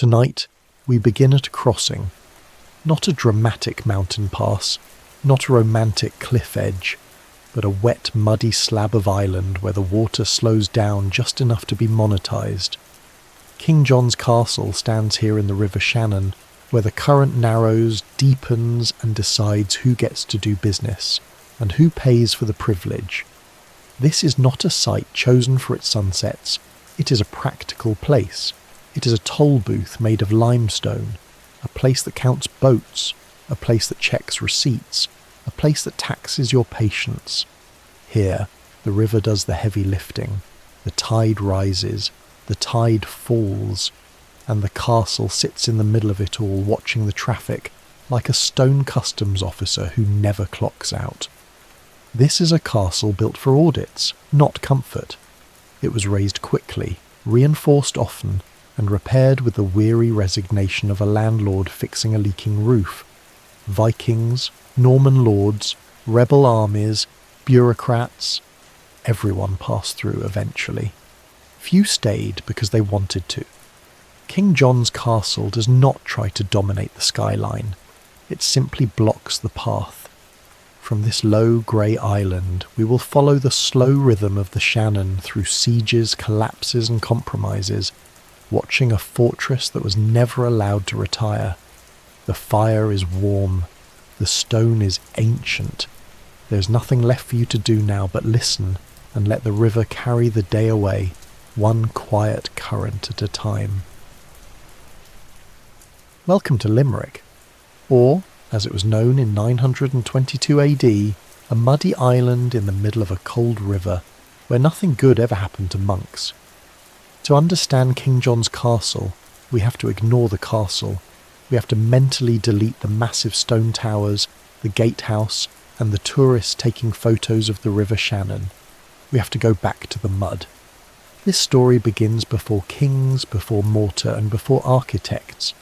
Tonight, we begin at a crossing. Not a dramatic mountain pass, not a romantic cliff edge, but a wet, muddy slab of island where the water slows down just enough to be monetized. King John's castle stands here in the River Shannon, where the current narrows, deepens, and decides who gets to do business, and who pays for the privilege. This is not a site chosen for its sunsets. It is a practical place. It is a toll booth made of limestone, a place that counts boats, a place that checks receipts, a place that taxes your patience. Here, the river does the heavy lifting. The tide rises, the tide falls, and the castle sits in the middle of it all, watching the traffic like a stone customs officer who never clocks out. This is a castle built for audits, not comfort. It was raised quickly, reinforced often, and repaired with the weary resignation of a landlord fixing a leaking roof. Vikings, Norman lords, rebel armies, bureaucrats, everyone passed through eventually. Few stayed because they wanted to. King John's castle does not try to dominate the skyline. It simply blocks the path. From this low grey island, we will follow the slow rhythm of the Shannon through sieges, collapses and compromises, watching a fortress that was never allowed to retire. The fire is warm. The stone is ancient. There's nothing left for you to do now but listen and let the river carry the day away, one quiet current at a time. Welcome to Limerick, or, as it was known in 922 AD, a muddy island in the middle of a cold river where nothing good ever happened to monks. To understand King John's castle, we have to ignore the castle. We have to mentally delete the massive stone towers, the gatehouse, and the tourists taking photos of the River Shannon. We have to go back to the mud. This story begins before kings, before mortar, and before architects.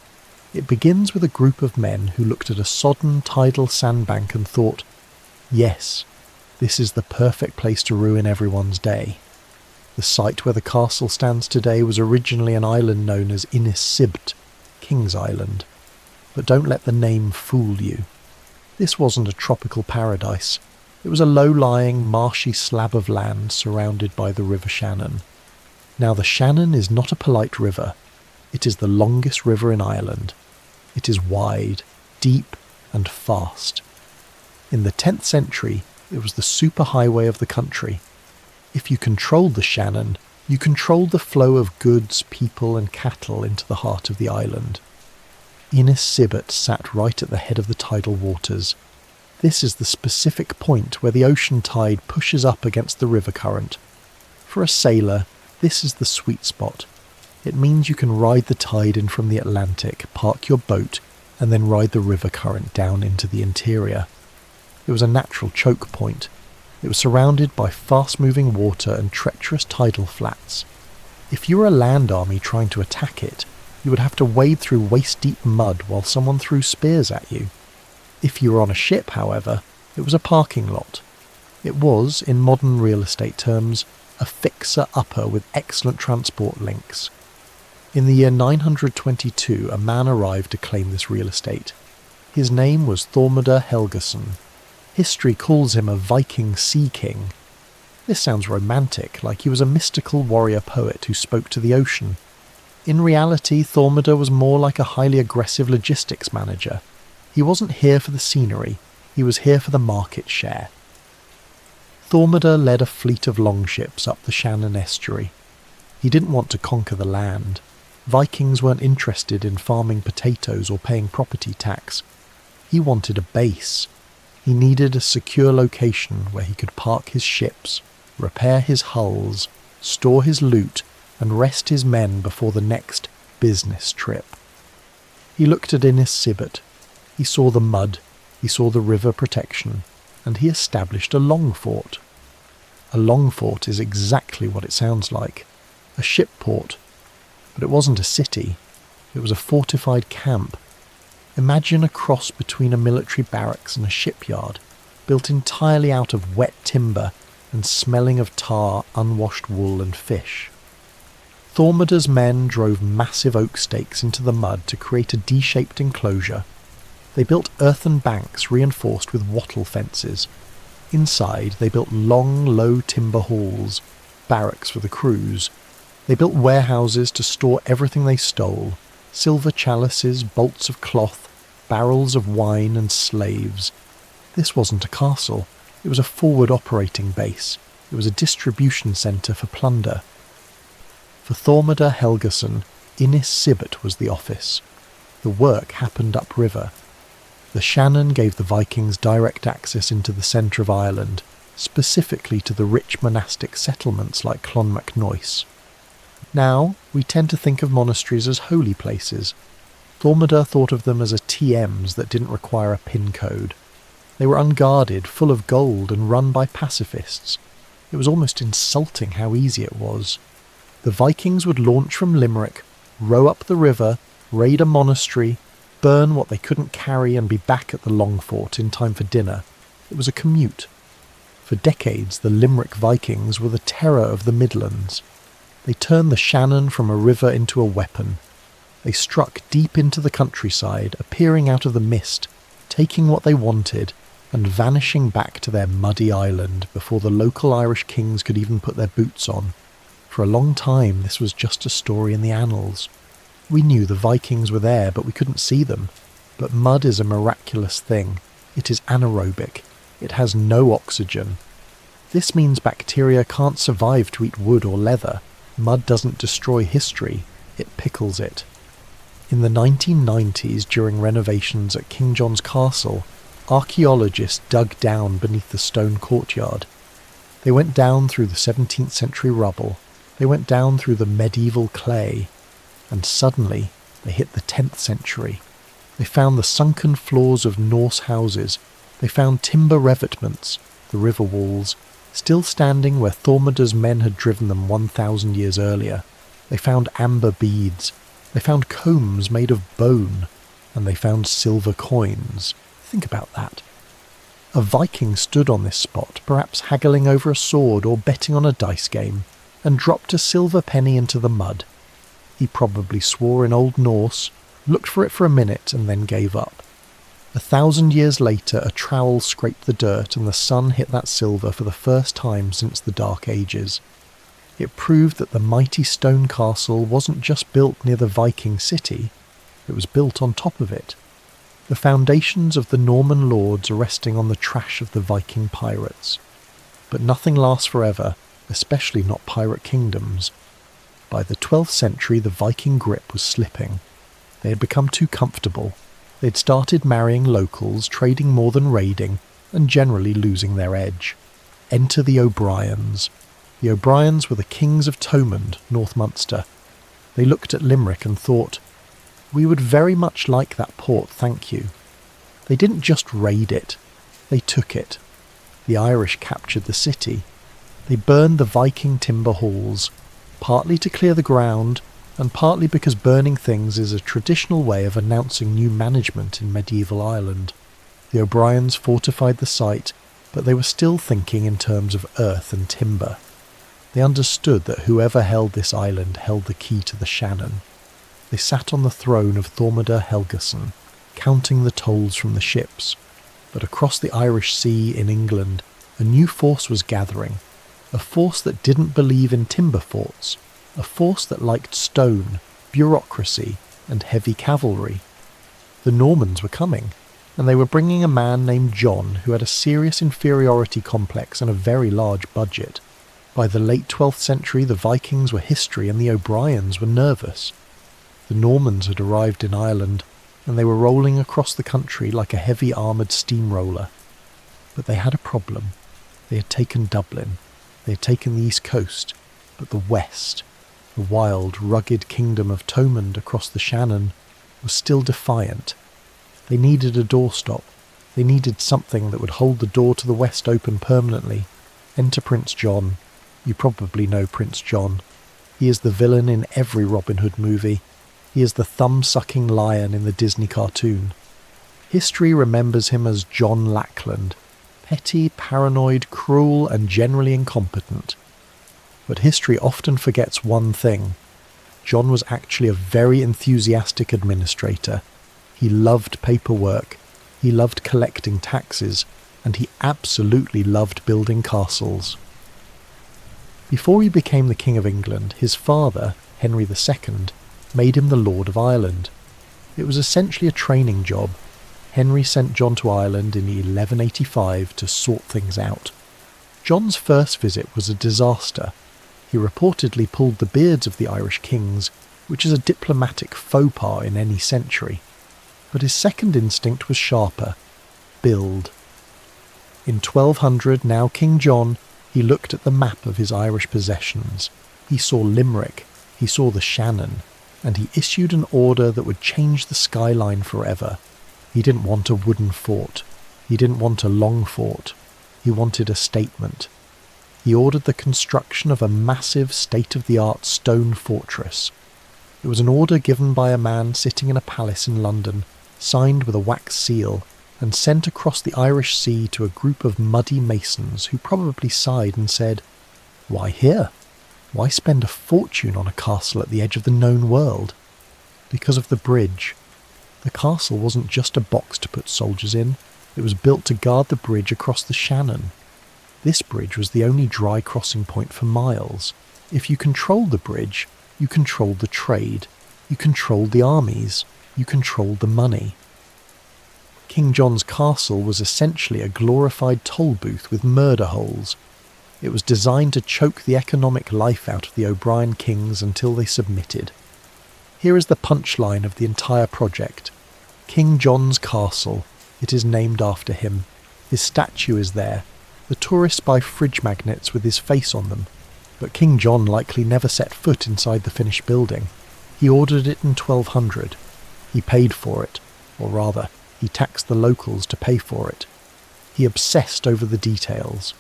It begins with a group of men who looked at a sodden tidal sandbank and thought, yes, this is the perfect place to ruin everyone's day. The site where the castle stands today was originally an island known as Inis Sibt, King's Island. But don't let the name fool you. This wasn't a tropical paradise. It was a low-lying, marshy slab of land surrounded by the River Shannon. Now the Shannon is not a polite river. It is the longest river in Ireland. It is wide, deep, and fast. In the 10th century, it was the superhighway of the country. If you controlled the Shannon, you controlled the flow of goods, people, and cattle into the heart of the island. Inis Sibt sat right at the head of the tidal waters. This is the specific point where the ocean tide pushes up against the river current. For a sailor, this is the sweet spot. It means you can ride the tide in from the Atlantic, park your boat, and then ride the river current down into the interior. It was a natural choke point. It was surrounded by fast-moving water and treacherous tidal flats. If you were a land army trying to attack it, you would have to wade through waist-deep mud while someone threw spears at you. If you were on a ship, however, it was a parking lot. It was, in modern real estate terms, a fixer-upper with excellent transport links. In the year 922, a man arrived to claim this real estate. His name was Thormodr Helgason. History calls him a Viking sea king. This sounds romantic, like he was a mystical warrior poet who spoke to the ocean. In reality, Thormodr was more like a highly aggressive logistics manager. He wasn't here for the scenery, he was here for the market share. Thormodr led a fleet of longships up the Shannon estuary. He didn't want to conquer the land. Vikings weren't interested in farming potatoes or paying property tax. He wanted a base. He needed a secure location where he could park his ships, repair his hulls, store his loot, and rest his men before the next business trip. He looked at Inis Sibt. He saw the mud, he saw the river protection, and he established a long fort. A long fort is exactly what it sounds like, a ship port. But it wasn't a city, it was a fortified camp. Imagine a cross between a military barracks and a shipyard, built entirely out of wet timber and smelling of tar, unwashed wool and fish. Thormodur's men drove massive oak stakes into the mud to create a D-shaped enclosure. They built earthen banks reinforced with wattle fences. Inside, they built long, low timber halls, barracks for the crews. They built warehouses to store everything they stole, silver chalices, bolts of cloth, barrels of wine and slaves. This wasn't a castle, it was a forward operating base. It was a distribution centre for plunder. For Thormodur Helgason, Innis Sibbert was the office. The work happened upriver. The Shannon gave the Vikings direct access into the centre of Ireland, specifically to the rich monastic settlements like Clonmacnoise. Now, we tend to think of monasteries as holy places. Thormodur thought of them as TMs that didn't require a pin code. They were unguarded, full of gold, and run by pacifists. It was almost insulting how easy it was. The Vikings would launch from Limerick, row up the river, raid a monastery, burn what they couldn't carry and be back at the Longfort in time for dinner. It was a commute. For decades, the Limerick Vikings were the terror of the Midlands. They turned the Shannon from a river into a weapon. They struck deep into the countryside, appearing out of the mist, taking what they wanted, and vanishing back to their muddy island before the local Irish kings could even put their boots on. For a long time, this was just a story in the annals. We knew the Vikings were there, but we couldn't see them. But mud is a miraculous thing. It is anaerobic. It has no oxygen. This means bacteria can't survive to eat wood or leather. Mud doesn't destroy history. It pickles it. In the 1990s, during renovations at King John's Castle, archaeologists dug down beneath the stone courtyard. They went down through the 17th century rubble. They went down through the medieval clay. And suddenly, they hit the 10th century. They found the sunken floors of Norse houses. They found timber revetments, the river walls, still standing where Thormodur's men had driven them 1,000 years earlier. They found amber beads. They found combs made of bone. And they found silver coins. Think about that. A Viking stood on this spot, perhaps haggling over a sword or betting on a dice game, and dropped a silver penny into the mud. He probably swore in Old Norse, looked for it for a minute, and then gave up. 1,000 years later, a trowel scraped the dirt and the sun hit that silver for the first time since the Dark Ages. It proved that the mighty stone castle wasn't just built near the Viking city, it was built on top of it. The foundations of the Norman lords are resting on the trash of the Viking pirates. But nothing lasts forever, especially not pirate kingdoms. By the 12th century, the Viking grip was slipping. They had become too comfortable. They'd started marrying locals, trading more than raiding, and generally losing their edge. Enter the O'Briens. The O'Briens were the kings of Thomond, North Munster. They looked at Limerick and thought, "We would very much like that port, thank you." They didn't just raid it. They took it. The Irish captured the city. They burned the Viking timber halls, partly to clear the ground, and partly because burning things is a traditional way of announcing new management in medieval Ireland. The O'Briens fortified the site, but they were still thinking in terms of earth and timber. They understood that whoever held this island held the key to the Shannon. They sat on the throne of Thormodur Helgason, counting the tolls from the ships. But across the Irish Sea in England, a new force was gathering. A force that didn't believe in timber forts. A force that liked stone, bureaucracy, and heavy cavalry. The Normans were coming, and they were bringing a man named John who had a serious inferiority complex and a very large budget. By the late 12th century, the Vikings were history and the O'Briens were nervous. The Normans had arrived in Ireland, and they were rolling across the country like a heavy armoured steamroller. But they had a problem. They had taken Dublin. They had taken the east coast, but the west, the wild, rugged kingdom of Thomond across the Shannon, was still defiant. They needed a doorstop. They needed something that would hold the door to the west open permanently. Enter Prince John. You probably know Prince John. He is the villain in every Robin Hood movie. He is the thumb-sucking lion in the Disney cartoon. History remembers him as John Lackland, petty, paranoid, cruel, and generally incompetent. But history often forgets one thing. John was actually a very enthusiastic administrator. He loved paperwork, he loved collecting taxes, and he absolutely loved building castles. Before he became the King of England, his father, Henry II, made him the Lord of Ireland. It was essentially a training job. Henry sent John to Ireland in 1185 to sort things out. John's first visit was a disaster. He reportedly pulled the beards of the Irish kings, which is a diplomatic faux pas in any century. But his second instinct was sharper: build. In 1200, now King John, he looked at the map of his Irish possessions. He saw Limerick, he saw the Shannon, and he issued an order that would change the skyline forever. He didn't want a wooden fort. He didn't want a long fort. He wanted a statement. He ordered the construction of a massive, state-of-the-art stone fortress. It was an order given by a man sitting in a palace in London, signed with a wax seal, and sent across the Irish Sea to a group of muddy masons who probably sighed and said, "Why here? Why spend a fortune on a castle at the edge of the known world?" Because of the bridge. The castle wasn't just a box to put soldiers in, it was built to guard the bridge across the Shannon. This bridge was the only dry crossing point for miles. If you controlled the bridge, you controlled the trade, you controlled the armies, you controlled the money. King John's castle was essentially a glorified toll booth with murder holes. It was designed to choke the economic life out of the O'Brien kings until they submitted. Here is the punchline of the entire project. King John's castle. It is named after him. His statue is there. The tourists buy fridge magnets with his face on them. But King John likely never set foot inside the finished building. He ordered it in 1200. He paid for it, or rather, he taxed the locals to pay for it. He obsessed over the details.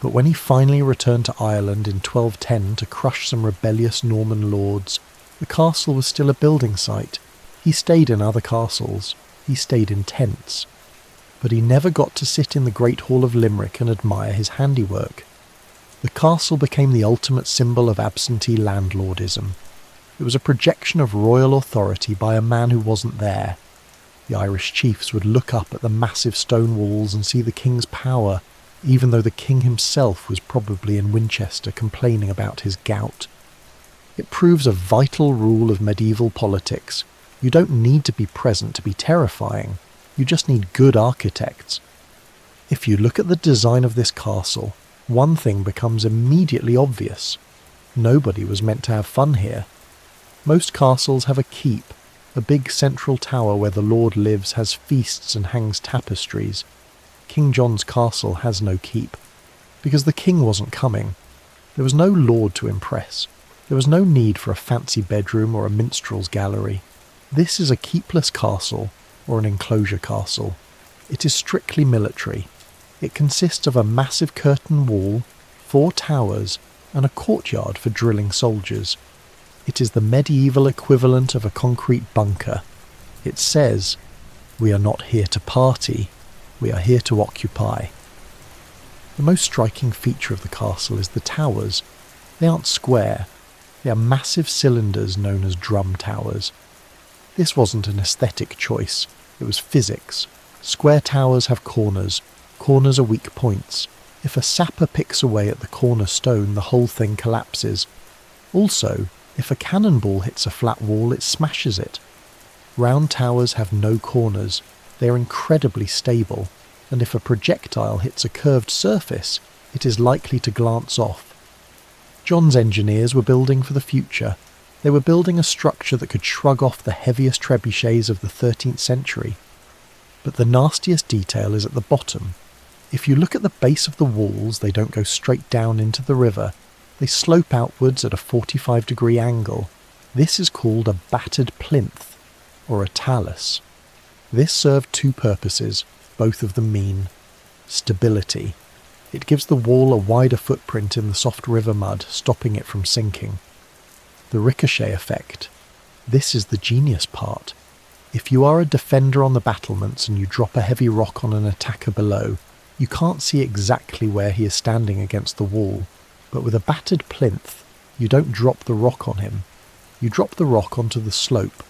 But when he finally returned to Ireland in 1210 to crush some rebellious Norman lords, the castle was still a building site. He stayed in other castles. He stayed in tents. But he never got to sit in the Great Hall of Limerick and admire his handiwork. The castle became the ultimate symbol of absentee landlordism. It was a projection of royal authority by a man who wasn't there. The Irish chiefs would look up at the massive stone walls and see the king's power, even though the king himself was probably in Winchester complaining about his gout. It proves a vital rule of medieval politics. You don't need to be present to be terrifying. You just need good architects. If you look at the design of this castle, one thing becomes immediately obvious. Nobody was meant to have fun here. Most castles have a keep. A big central tower where the lord lives has feasts and hangs tapestries. King John's castle has no keep, because the king wasn't coming. There was no lord to impress. There was no need for a fancy bedroom or a minstrel's gallery. This is a keepless castle, or an enclosure castle. It is strictly military. It consists of a massive curtain wall, 4 towers, and a courtyard for drilling soldiers. It is the medieval equivalent of a concrete bunker. It says, "We are not here to party, we are here to occupy." The most striking feature of the castle is the towers. They aren't square. They are massive cylinders known as drum towers. This wasn't an aesthetic choice, it was physics. Square towers have corners. Corners are weak points. If a sapper picks away at the corner stone, the whole thing collapses. Also, if a cannonball hits a flat wall, it smashes it. Round towers have no corners. They are incredibly stable, and if a projectile hits a curved surface, it is likely to glance off. John's engineers were building for the future. They were building a structure that could shrug off the heaviest trebuchets of the 13th century. But the nastiest detail is at the bottom. If you look at the base of the walls, they don't go straight down into the river. They slope outwards at a 45-degree angle. This is called a battered plinth, or a talus. This served 2 purposes, both of them mean stability. It gives the wall a wider footprint in the soft river mud, stopping it from sinking. The ricochet effect. This is the genius part. If you are a defender on the battlements and you drop a heavy rock on an attacker below, you can't see exactly where he is standing against the wall. But with a battered plinth, you don't drop the rock on him. You drop the rock onto the slope.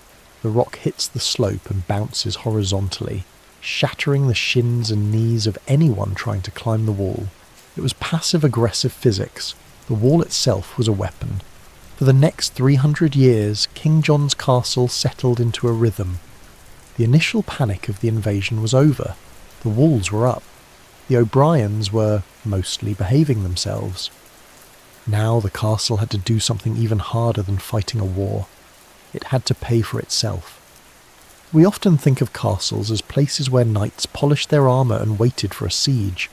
The rock hits the slope and bounces horizontally, shattering the shins and knees of anyone trying to climb the wall. It was passive-aggressive physics. The wall itself was a weapon. For the next 300 years, King John's castle settled into a rhythm. The initial panic of the invasion was over. The walls were up. The O'Briens were mostly behaving themselves. Now the castle had to do something even harder than fighting a war. It had to pay for itself. We often think of castles as places where knights polished their armour and waited for a siege.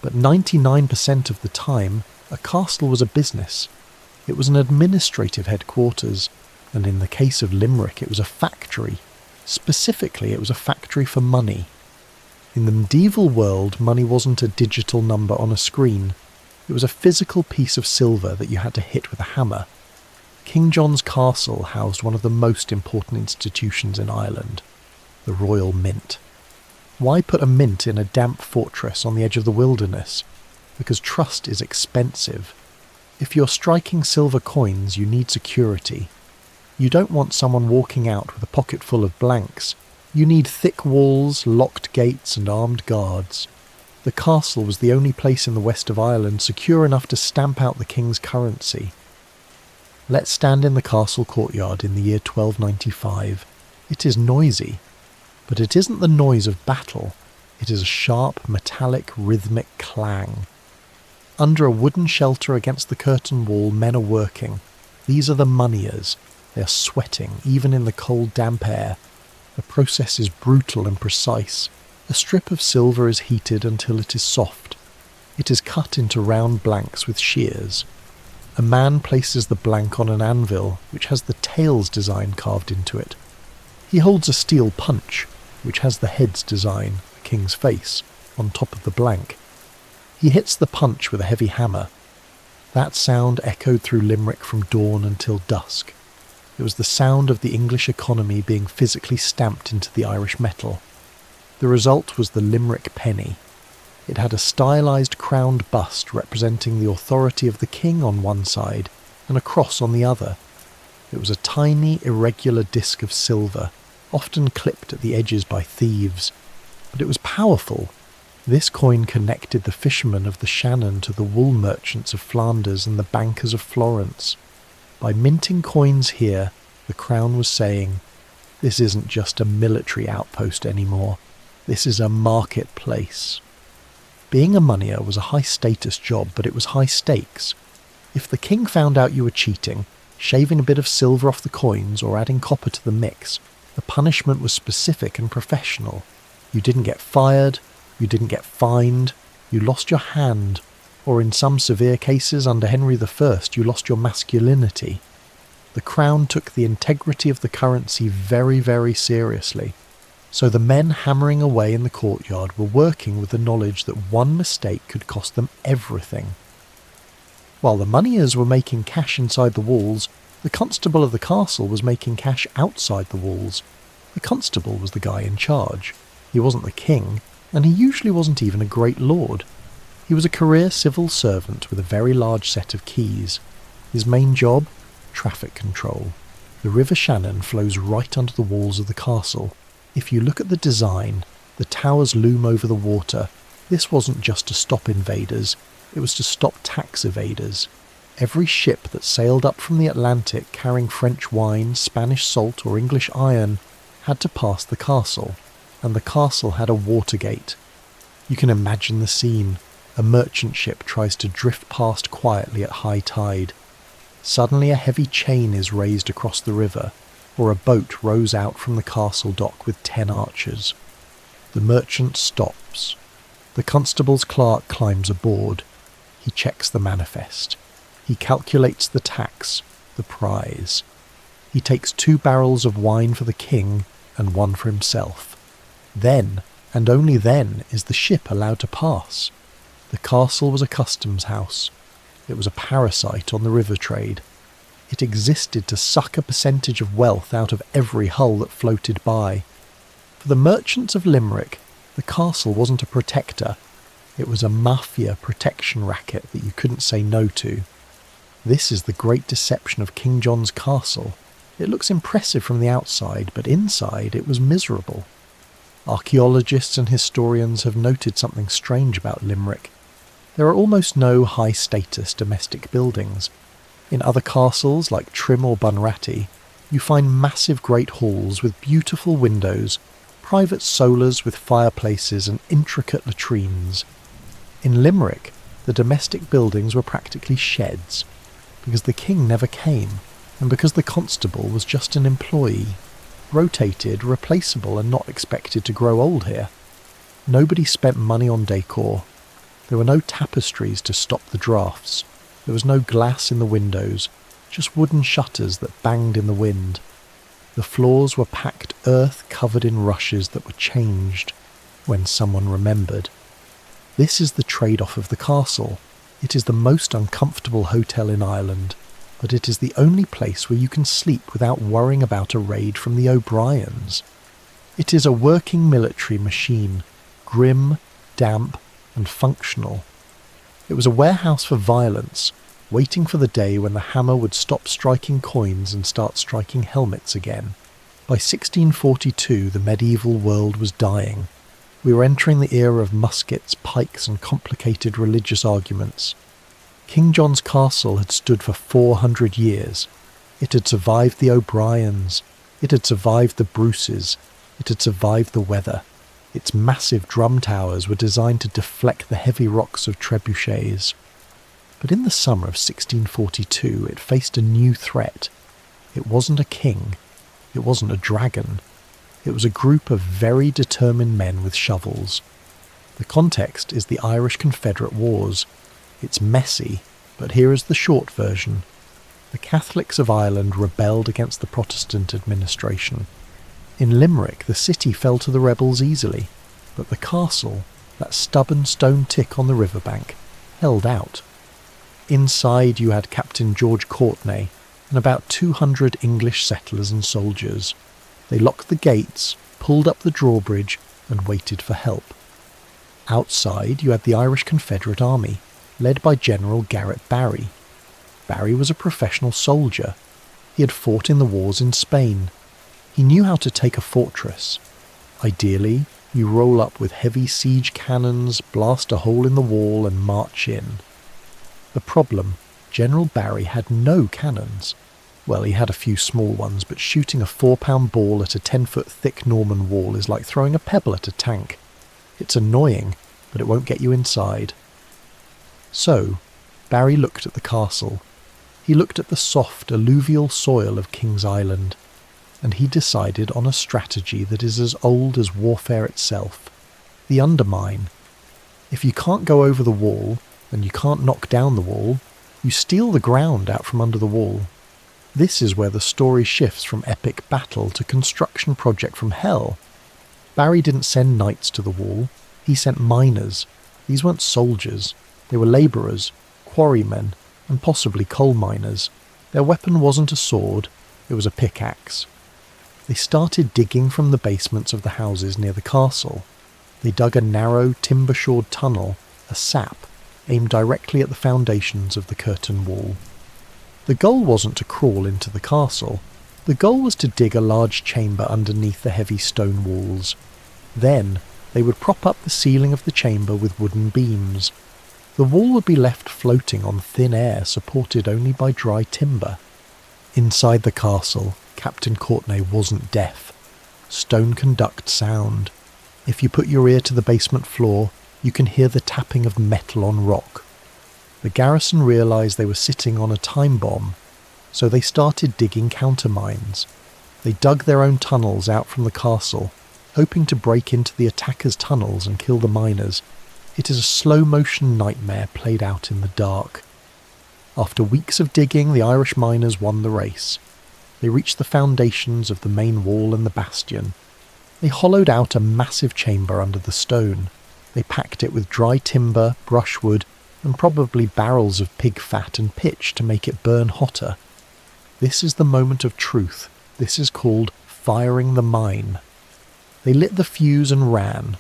But 99% of the time, a castle was a business. It was an administrative headquarters, and in the case of Limerick, it was a factory. Specifically, it was a factory for money. In the medieval world, money wasn't a digital number on a screen. It was a physical piece of silver that you had to hit with a hammer. King John's castle housed one of the most important institutions in Ireland, the Royal Mint. Why put a mint in a damp fortress on the edge of the wilderness? Because trust is expensive. If you're striking silver coins, you need security. You don't want someone walking out with a pocket full of blanks. You need thick walls, locked gates, and armed guards. The castle was the only place in the west of Ireland secure enough to stamp out the king's currency. Let's stand in the castle courtyard in the year 1295. It is noisy, but it isn't the noise of battle. It is a sharp, metallic, rhythmic clang. Under a wooden shelter against the curtain wall, men are working. These are the moneyers. They are sweating, even in the cold, damp air. The process is brutal and precise. A strip of silver is heated until it is soft. It is cut into round blanks with shears. A man places the blank on an anvil, which has the tails design carved into it. He holds a steel punch, which has the head's design, the king's face, on top of the blank. He hits the punch with a heavy hammer. That sound echoed through Limerick from dawn until dusk. It was the sound of the English economy being physically stamped into the Irish metal. The result was the Limerick penny. It had a stylised crowned bust representing the authority of the king on one side and a cross on the other. It was a tiny, irregular disc of silver, often clipped at the edges by thieves. But it was powerful. This coin connected the fishermen of the Shannon to the wool merchants of Flanders and the bankers of Florence. By minting coins here, the crown was saying, this isn't just a military outpost anymore. This is a marketplace. Being a moneyer was a high-status job, but it was high stakes. If the king found out you were cheating, shaving a bit of silver off the coins or adding copper to the mix, the punishment was specific and professional. You didn't get fired, you didn't get fined, you lost your hand, or in some severe cases under Henry I, you lost your masculinity. The crown took the integrity of the currency very, very seriously. So the men hammering away in the courtyard were working with the knowledge that one mistake could cost them everything. While the moneyers were making cash inside the walls, the constable of the castle was making cash outside the walls. The constable was the guy in charge. He wasn't the king, and he usually wasn't even a great lord. He was a career civil servant with a very large set of keys. His main job? Traffic control. The River Shannon flows right under the walls of the castle. If you look at the design, the towers loom over the water. This wasn't just to stop invaders, it was to stop tax evaders. Every ship that sailed up from the Atlantic carrying French wine, Spanish salt or English iron had to pass the castle, and the castle had a water gate. You can imagine the scene. A merchant ship tries to drift past quietly at high tide. Suddenly a heavy chain is raised across the river, or a boat rows out from the castle dock with 10 archers. The merchant stops. The constable's clerk climbs aboard. He checks the manifest. He calculates the tax, the prize. He takes 2 barrels of wine for the king and 1 for himself. Then, and only then, is the ship allowed to pass. The castle was a customs house. It was a parasite on the river trade. It existed to suck a percentage of wealth out of every hull that floated by. For the merchants of Limerick, the castle wasn't a protector. It was a mafia protection racket that you couldn't say no to. This is the great deception of King John's castle. It looks impressive from the outside, but inside it was miserable. Archaeologists and historians have noted something strange about Limerick. There are almost no high-status domestic buildings. In other castles like Trim or Bunratty, you find massive great halls with beautiful windows, private solars with fireplaces and intricate latrines. In Limerick, the domestic buildings were practically sheds, because the king never came, and because the constable was just an employee, rotated, replaceable and not expected to grow old here. Nobody spent money on decor. There were no tapestries to stop the drafts. There was no glass in the windows, just wooden shutters that banged in the wind. The floors were packed earth covered in rushes that were changed when someone remembered. This is the trade-off of the castle. It is the most uncomfortable hotel in Ireland, but it is the only place where you can sleep without worrying about a raid from the O'Briens. It is a working military machine, grim, damp, and functional. It was a warehouse for violence, waiting for the day when the hammer would stop striking coins and start striking helmets again. By 1642, the medieval world was dying. We were entering the era of muskets, pikes, and complicated religious arguments. King John's castle had stood for 400 years. It had survived the O'Briens. It had survived the Bruces. It had survived the weather. Its massive drum towers were designed to deflect the heavy rocks of trebuchets. But in the summer of 1642, it faced a new threat. It wasn't a king. It wasn't a dragon. It was a group of very determined men with shovels. The context is the Irish Confederate Wars. It's messy, but here is the short version. The Catholics of Ireland rebelled against the Protestant administration. In Limerick, the city fell to the rebels easily, but the castle, that stubborn stone tick on the riverbank, held out. Inside you had Captain George Courtenay and about 200 English settlers and soldiers. They locked the gates, pulled up the drawbridge, and waited for help. Outside you had the Irish Confederate Army, led by General Garrett Barry. Barry was a professional soldier. He had fought in the wars in Spain. He knew how to take a fortress. Ideally, you roll up with heavy siege cannons, blast a hole in the wall, and march in. The problem, General Barry had no cannons. Well, he had a few small ones, but shooting a 4-pound ball at a 10-foot thick Norman wall is like throwing a pebble at a tank. It's annoying, but it won't get you inside. So, Barry looked at the castle. He looked at the soft, alluvial soil of King's Island, and he decided on a strategy that is as old as warfare itself. The undermine. If you can't go over the wall, and you can't knock down the wall, you steal the ground out from under the wall. This is where the story shifts from epic battle to construction project from hell. Barry didn't send knights to the wall, he sent miners. These weren't soldiers, they were labourers, quarrymen, and possibly coal miners. Their weapon wasn't a sword, it was a pickaxe. They started digging from the basements of the houses near the castle. They dug a narrow, timber-shored tunnel, a sap, aimed directly at the foundations of the curtain wall. The goal wasn't to crawl into the castle. The goal was to dig a large chamber underneath the heavy stone walls. Then, they would prop up the ceiling of the chamber with wooden beams. The wall would be left floating on thin air supported only by dry timber. Inside the castle, Captain Courtenay wasn't deaf. Stone conducts sound. If you put your ear to the basement floor, you can hear the tapping of metal on rock. The garrison realised they were sitting on a time bomb, so they started digging countermines. They dug their own tunnels out from the castle, hoping to break into the attackers' tunnels and kill the miners. It is a slow-motion nightmare played out in the dark. After weeks of digging, the Irish miners won the race. They reached the foundations of the main wall and the bastion. They hollowed out a massive chamber under the stone. They packed it with dry timber, brushwood, and probably barrels of pig fat and pitch to make it burn hotter. This is the moment of truth. This is called firing the mine. They lit the fuse and ran.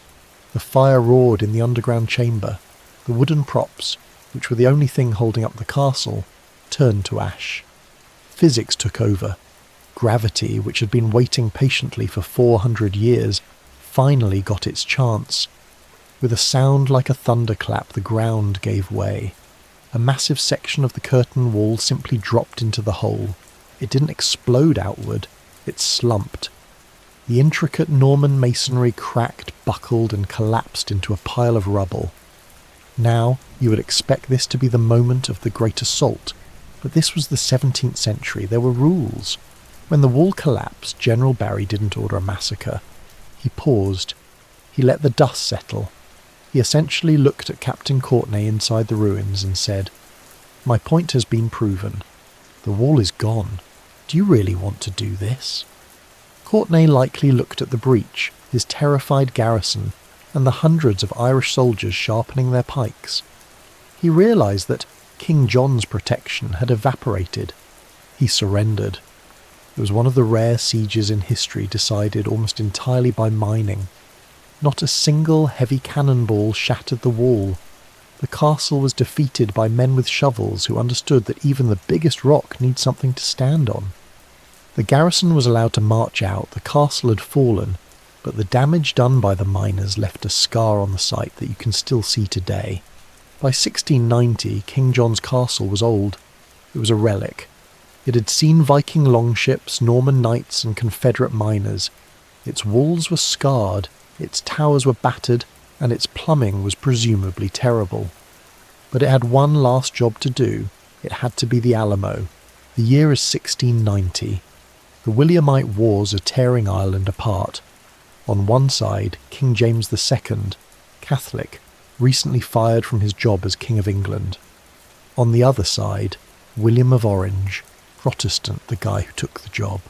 The fire roared in the underground chamber. The wooden props, which were the only thing holding up the castle, turned to ash. Physics took over. gravity, which had been waiting patiently for 400 years, finally got its chance. With a sound like a thunderclap, the ground gave way. A massive section of the curtain wall simply dropped into the hole. It didn't explode outward, it slumped. The intricate Norman masonry cracked, buckled, and collapsed into a pile of rubble. Now, you would expect this to be the moment of the great assault, but this was the 17th century. There were rules. When the wall collapsed, General Barry didn't order a massacre. He paused. He let the dust settle. He essentially looked at Captain Courtney inside the ruins and said, "My point has been proven. The wall is gone. Do you really want to do this?" Courtney likely looked at the breach, his terrified garrison, and the hundreds of Irish soldiers sharpening their pikes. He realised that King John's protection had evaporated. He surrendered. It was one of the rare sieges in history decided almost entirely by mining. Not a single heavy cannonball shattered the wall. The castle was defeated by men with shovels who understood that even the biggest rock needs something to stand on. The garrison was allowed to march out. The castle had fallen, but the damage done by the miners left a scar on the site that you can still see today. By 1690, King John's castle was old. It was a relic. It had seen Viking longships, Norman knights, and Confederate miners. Its walls were scarred, its towers were battered, and its plumbing was presumably terrible. But it had one last job to do. It had to be the Alamo. The year is 1690. The Williamite wars are tearing Ireland apart. On one side, King James II, Catholic, recently fired from his job as King of England. On the other side, William of Orange, Protestant, the guy who took the job.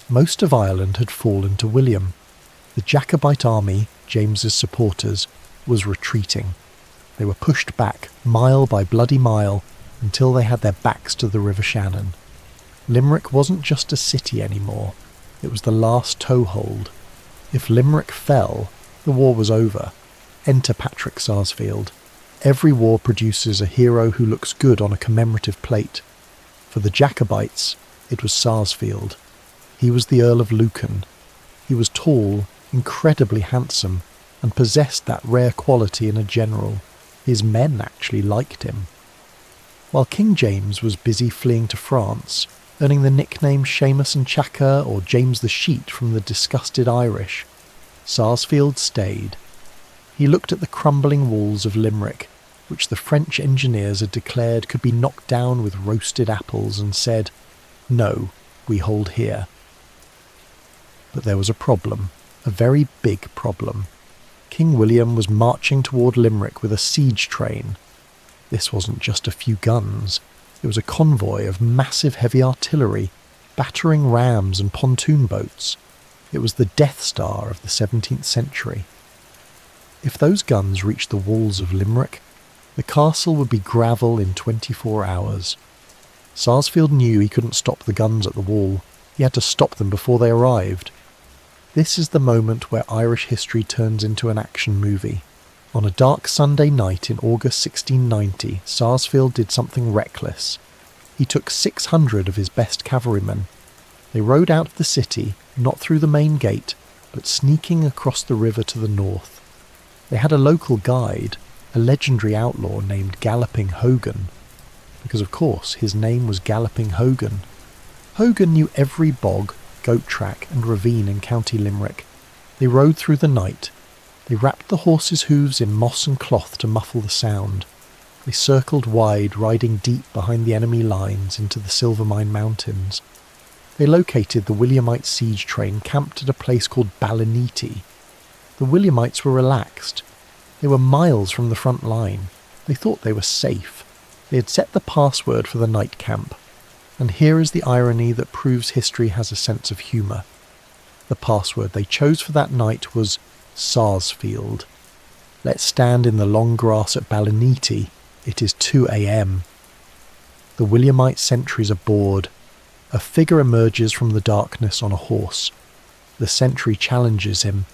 Most of Ireland had fallen to William. The Jacobite army, James's supporters, was retreating. They were pushed back, mile by bloody mile, until they had their backs to the River Shannon. Limerick wasn't just a city anymore. It was the last toehold. If Limerick fell, the war was over. Enter Patrick Sarsfield. Every war produces a hero who looks good on a commemorative plate. For the Jacobites, it was Sarsfield. He was the Earl of Lucan. He was tall, incredibly handsome, and possessed that rare quality in a general. His men actually liked him. While King James was busy fleeing to France, earning the nickname Seamus and Chaka or James the Sheet from the disgusted Irish, Sarsfield stayed. He looked at the crumbling walls of Limerick, which the French engineers had declared could be knocked down with roasted apples, and said, "No, we hold here." But there was a problem. A very big problem. King William was marching toward Limerick with a siege train. This wasn't just a few guns. It was a convoy of massive heavy artillery, battering rams and pontoon boats. It was the Death Star of the 17th century. If those guns reached the walls of Limerick, the castle would be gravel in 24 hours. Sarsfield knew he couldn't stop the guns at the wall. He had to stop them before they arrived. This is the moment where Irish history turns into an action movie. On a dark Sunday night in August 1690, Sarsfield did something reckless. He took 600 of his best cavalrymen. They rode out of the city, not through the main gate, but sneaking across the river to the north. They had a local guide, a legendary outlaw named Galloping Hogan, because of course his name was Galloping Hogan. Hogan knew every bog, goat track and ravine in County Limerick. They rode through the night. They wrapped the horses' hooves in moss and cloth to muffle the sound. They circled wide, riding deep behind the enemy lines into the Silvermine Mountains. They located the Williamite siege train camped at a place called Ballinety. The Williamites were relaxed. They were miles from the front line. They thought they were safe. They had set the password for the night camp. And here is the irony that proves history has a sense of humour. The password they chose for that night was Sarsfield. Let's stand in the long grass at Ballinety. It is 2 a.m. The Williamite sentries are bored. A figure emerges from the darkness on a horse. The sentry challenges him.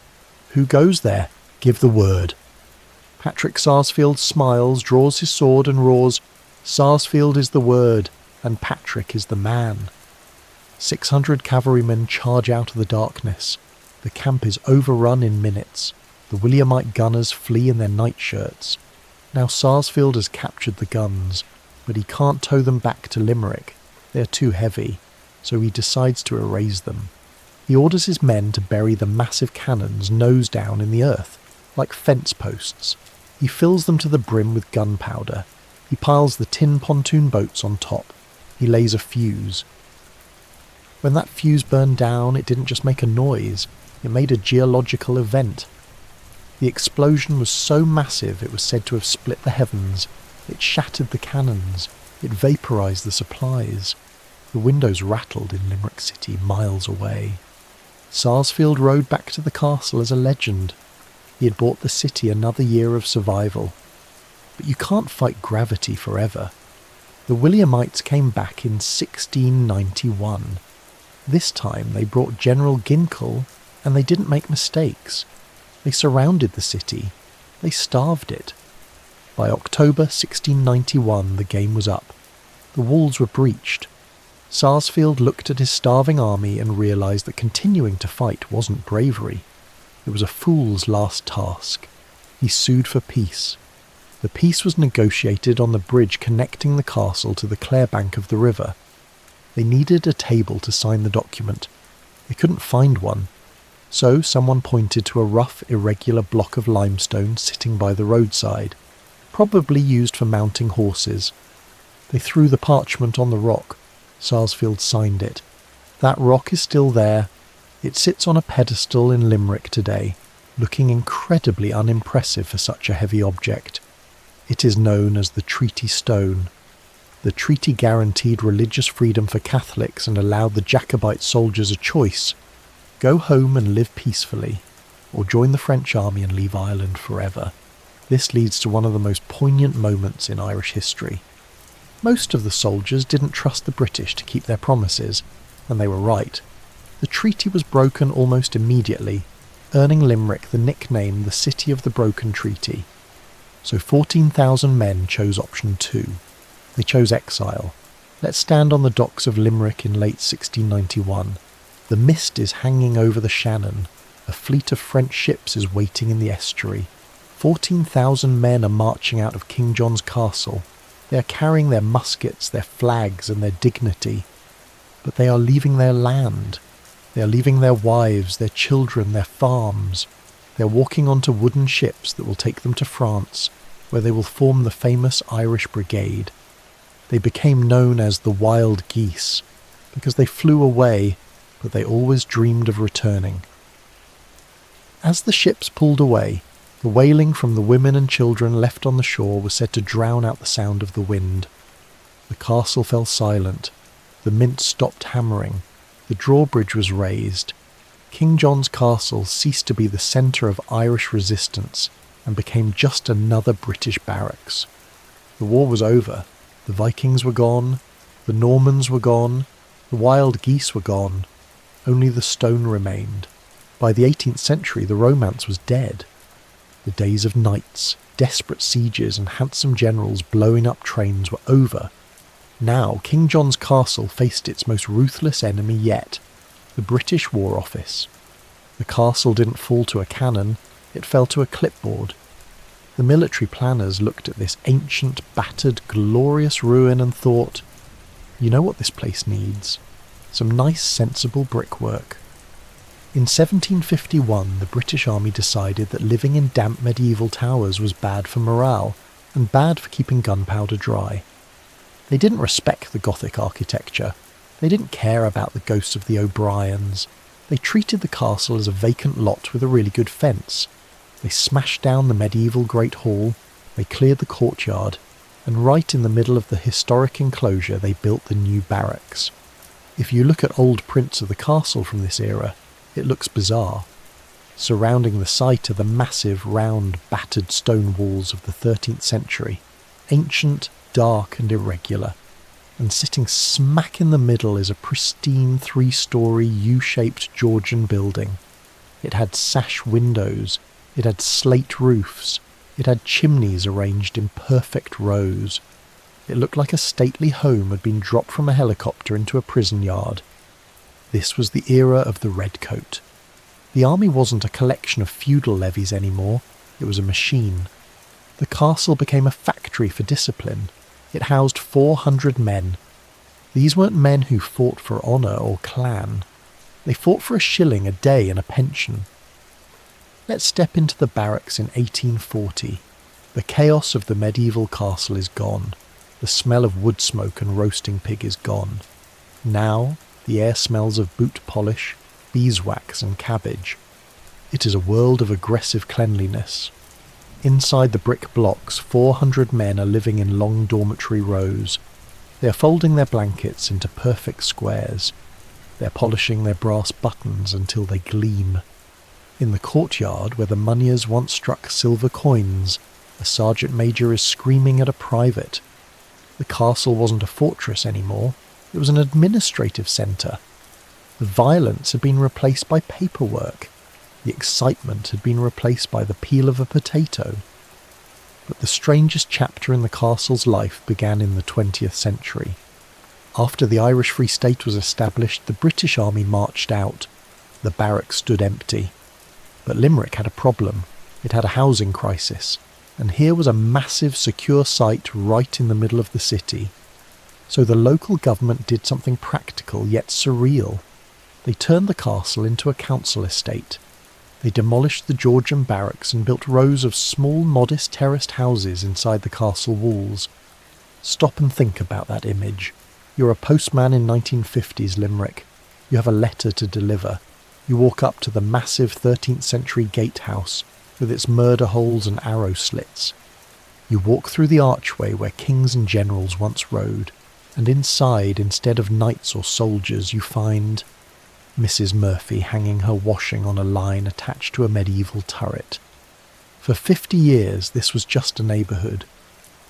Who goes there? Give the word. Patrick Sarsfield smiles, draws his sword and roars, Sarsfield is the word, and Patrick is the man. 600 cavalrymen charge out of the darkness. The camp is overrun in minutes. The Williamite gunners flee in their nightshirts. Now Sarsfield has captured the guns, but he can't tow them back to Limerick. They are too heavy, so he decides to erase them. He orders his men to bury the massive cannons nose down in the earth, like fence posts. He fills them to the brim with gunpowder. He piles the tin pontoon boats on top. He lays a fuse. When that fuse burned down, it didn't just make a noise, it made a geological event. The explosion was so massive it was said to have split the heavens. It shattered the cannons. It vaporized the supplies. The windows rattled in Limerick City, miles away. Sarsfield rode back to the castle as a legend. He had bought the city another year of survival. But you can't fight gravity forever. The Williamites came back in 1691. This time they brought General Ginkell, and they didn't make mistakes. They surrounded the city. They starved it. By October 1691, the game was up. The walls were breached. Sarsfield looked at his starving army and realised that continuing to fight wasn't bravery. It was a fool's last task. He sued for peace. The peace was negotiated on the bridge connecting the castle to the Clarebank of the river. They needed a table to sign the document. They couldn't find one, so someone pointed to a rough, irregular block of limestone sitting by the roadside, probably used for mounting horses. They threw the parchment on the rock. Sarsfield signed it. That rock is still there. It sits on a pedestal in Limerick today, looking incredibly unimpressive for such a heavy object. It is known as the Treaty Stone. The treaty guaranteed religious freedom for Catholics and allowed the Jacobite soldiers a choice: go home and live peacefully, or join the French army and leave Ireland forever. This leads to one of the most poignant moments in Irish history. Most of the soldiers didn't trust the British to keep their promises, and they were right. The treaty was broken almost immediately, earning Limerick the nickname the City of the Broken Treaty. So 14,000 men chose option 2. They chose exile. Let's stand on the docks of Limerick in late 1691. The mist is hanging over the Shannon. A fleet of French ships is waiting in the estuary. 14,000 men are marching out of King John's castle. They are carrying their muskets, their flags, and their dignity. But they are leaving their land. They are leaving their wives, their children, their farms. They are walking onto wooden ships that will take them to France, where they will form the famous Irish Brigade. They became known as the Wild Geese, because they flew away, but they always dreamed of returning. As the ships pulled away, the wailing from the women and children left on the shore was said to drown out the sound of the wind. The castle fell silent. The mint stopped hammering. The drawbridge was raised. King John's castle ceased to be the centre of Irish resistance and became just another British barracks. The war was over. The Vikings were gone. The Normans were gone. The wild geese were gone. Only the stone remained. By the 18th century, the romance was dead. The days of knights, desperate sieges and handsome generals blowing up trains were over. Now King John's castle faced its most ruthless enemy yet, the British War Office. The castle didn't fall to a cannon, it fell to a clipboard. The military planners looked at this ancient, battered, glorious ruin and thought, you know what this place needs? Some nice, sensible brickwork. In 1751, the British Army decided that living in damp medieval towers was bad for morale and bad for keeping gunpowder dry. They didn't respect the Gothic architecture. They didn't care about the ghosts of the O'Briens. They treated the castle as a vacant lot with a really good fence. They smashed down the medieval Great Hall, they cleared the courtyard, and right in the middle of the historic enclosure they built the new barracks. If you look at old prints of the castle from this era, it looks bizarre. Surrounding the site are the massive, round, battered stone walls of the 13th century, ancient, dark and irregular, and sitting smack in the middle is a pristine 3-storey U-shaped Georgian building. It had sash windows, it had slate roofs, it had chimneys arranged in perfect rows. It looked like a stately home had been dropped from a helicopter into a prison yard. This was the era of the redcoat. The army wasn't a collection of feudal levies anymore, it was a machine. The castle became a factory for discipline. It housed 400 men. These weren't men who fought for honour or clan. They fought for a shilling a day and a pension. Let's step into the barracks in 1840. The chaos of the medieval castle is gone. The smell of wood smoke and roasting pig is gone. Now, the air smells of boot polish, beeswax and cabbage. It is a world of aggressive cleanliness. Inside the brick blocks, 400 men are living in long dormitory rows. They are folding their blankets into perfect squares. They are polishing their brass buttons until they gleam. In the courtyard, where the moneyers once struck silver coins, a sergeant major is screaming at a private. The castle wasn't a fortress anymore, it was an administrative centre. The violence had been replaced by paperwork. The excitement had been replaced by the peel of a potato. But the strangest chapter in the castle's life began in the 20th century. After the Irish Free State was established, the British Army marched out. The barracks stood empty. But Limerick had a problem. It had a housing crisis. And here was a massive, secure site right in the middle of the city. So the local government did something practical yet surreal. They turned the castle into a council estate. They demolished the Georgian barracks and built rows of small, modest terraced houses inside the castle walls. Stop and think about that image. You're a postman in 1950s Limerick. You have a letter to deliver. You walk up to the massive 13th century gatehouse with its murder holes and arrow slits. You walk through the archway where kings and generals once rode, and inside, instead of knights or soldiers, you find Mrs. Murphy hanging her washing on a line attached to a medieval turret. For 50 years this was just a neighbourhood.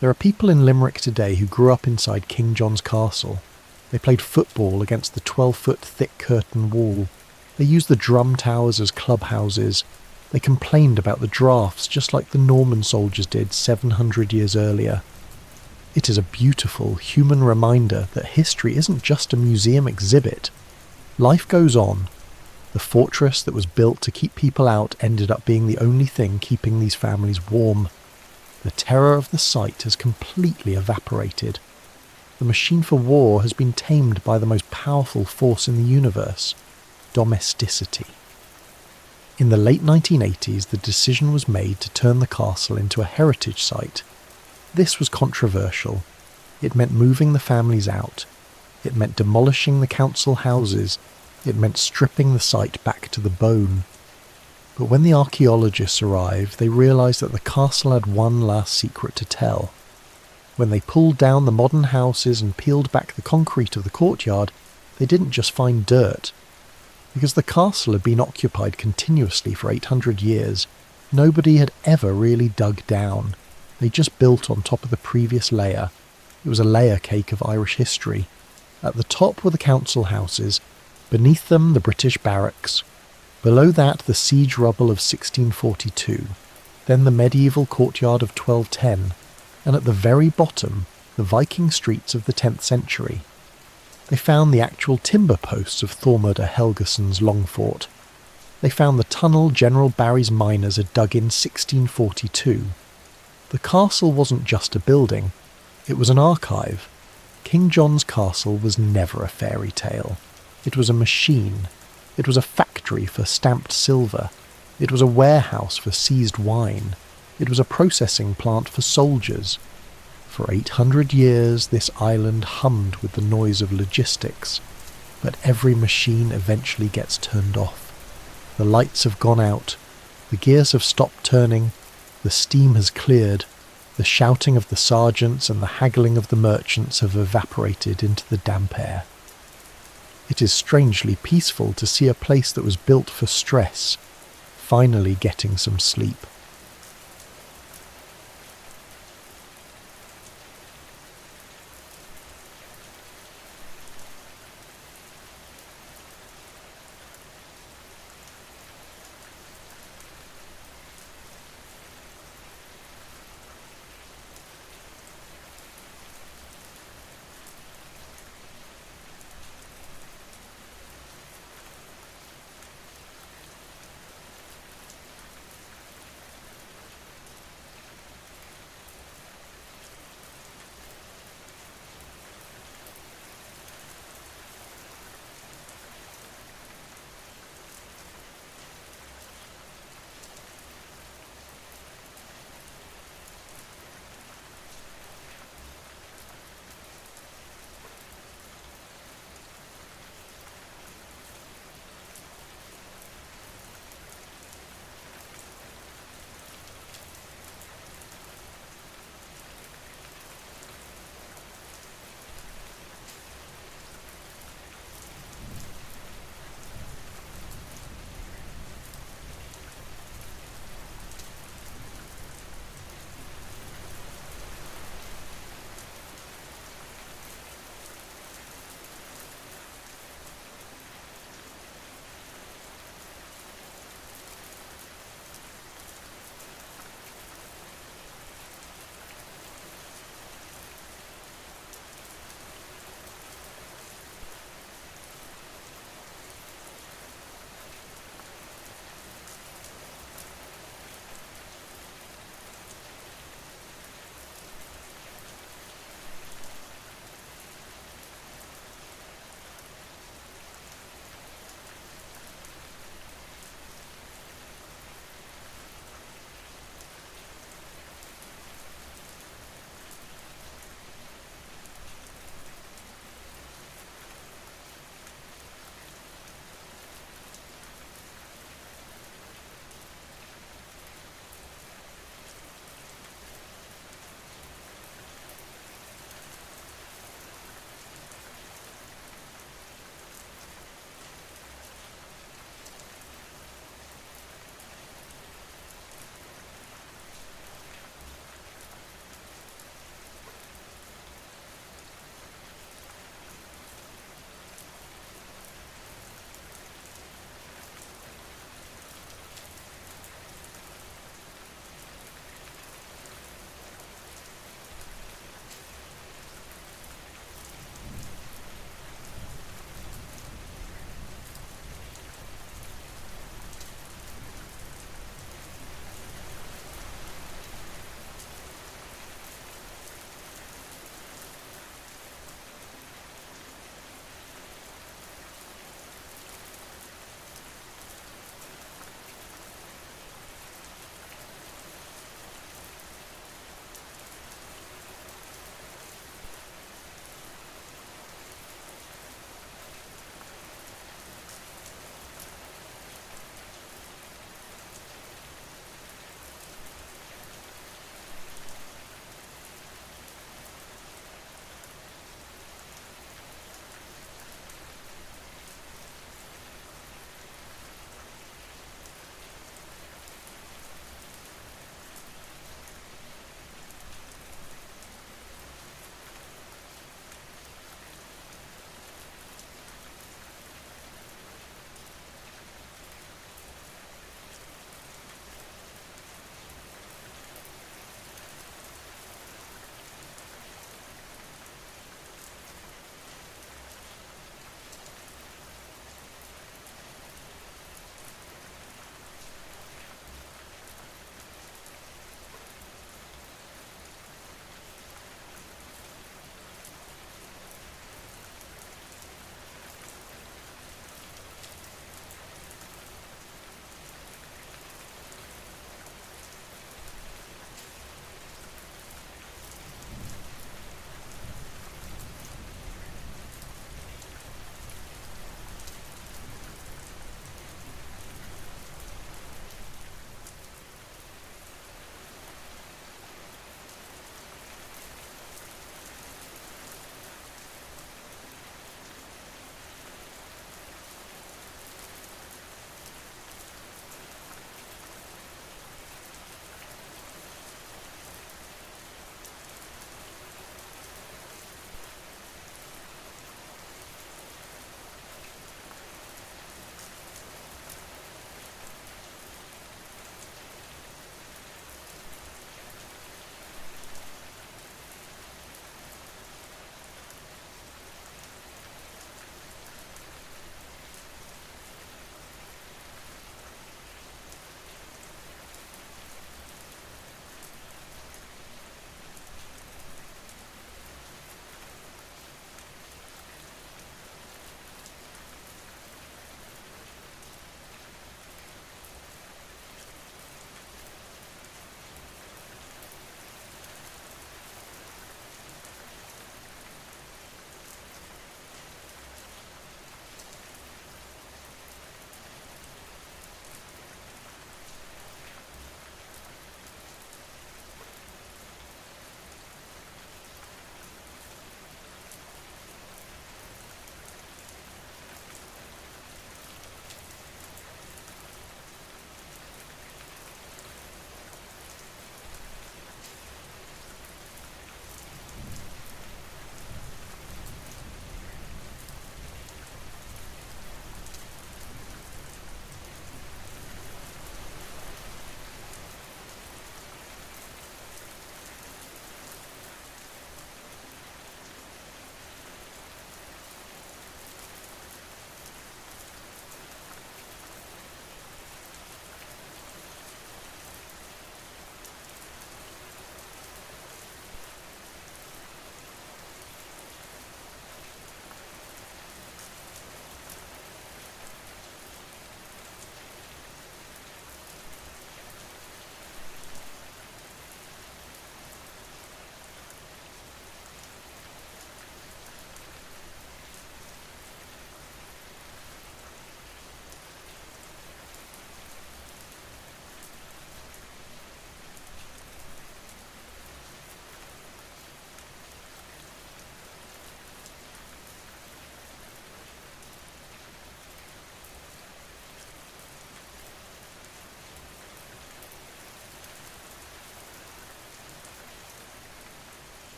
There are people in Limerick today who grew up inside King John's Castle. They played football against the 12-foot thick curtain wall. They used the drum towers as clubhouses. They complained about the drafts just like the Norman soldiers did 700 years earlier. It is a beautiful human reminder that history isn't just a museum exhibit. Life goes on. The fortress that was built to keep people out ended up being the only thing keeping these families warm. The terror of the site has completely evaporated. The machine for war has been tamed by the most powerful force in the universe, domesticity. In the late 1980s, the decision was made to turn the castle into a heritage site. This was controversial. It meant moving the families out. It meant demolishing the council houses. It meant stripping the site back to the bone. But when the archaeologists arrived, they realised that the castle had one last secret to tell. When they pulled down the modern houses and peeled back the concrete of the courtyard, they didn't just find dirt. Because the castle had been occupied continuously for 800 years, nobody had ever really dug down. They just built on top of the previous layer. It was a layer cake of Irish history. At the top were the council houses, beneath them the British barracks, below that the siege rubble of 1642, then the medieval courtyard of 1210, and at the very bottom the Viking streets of the 10th century. They found the actual timber posts of Thormodr Helgason's long fort. They found the tunnel General Barry's miners had dug in 1642. The castle wasn't just a building, it was an archive. King John's Castle was never a fairy tale. It was a machine. It was a factory for stamped silver. It was a warehouse for seized wine. It was a processing plant for soldiers. For 800 years this island hummed with the noise of logistics, but every machine eventually gets turned off. The lights have gone out. The gears have stopped turning. The steam has cleared. The shouting of the sergeants and the haggling of the merchants have evaporated into the damp air. It is strangely peaceful to see a place that was built for stress finally getting some sleep.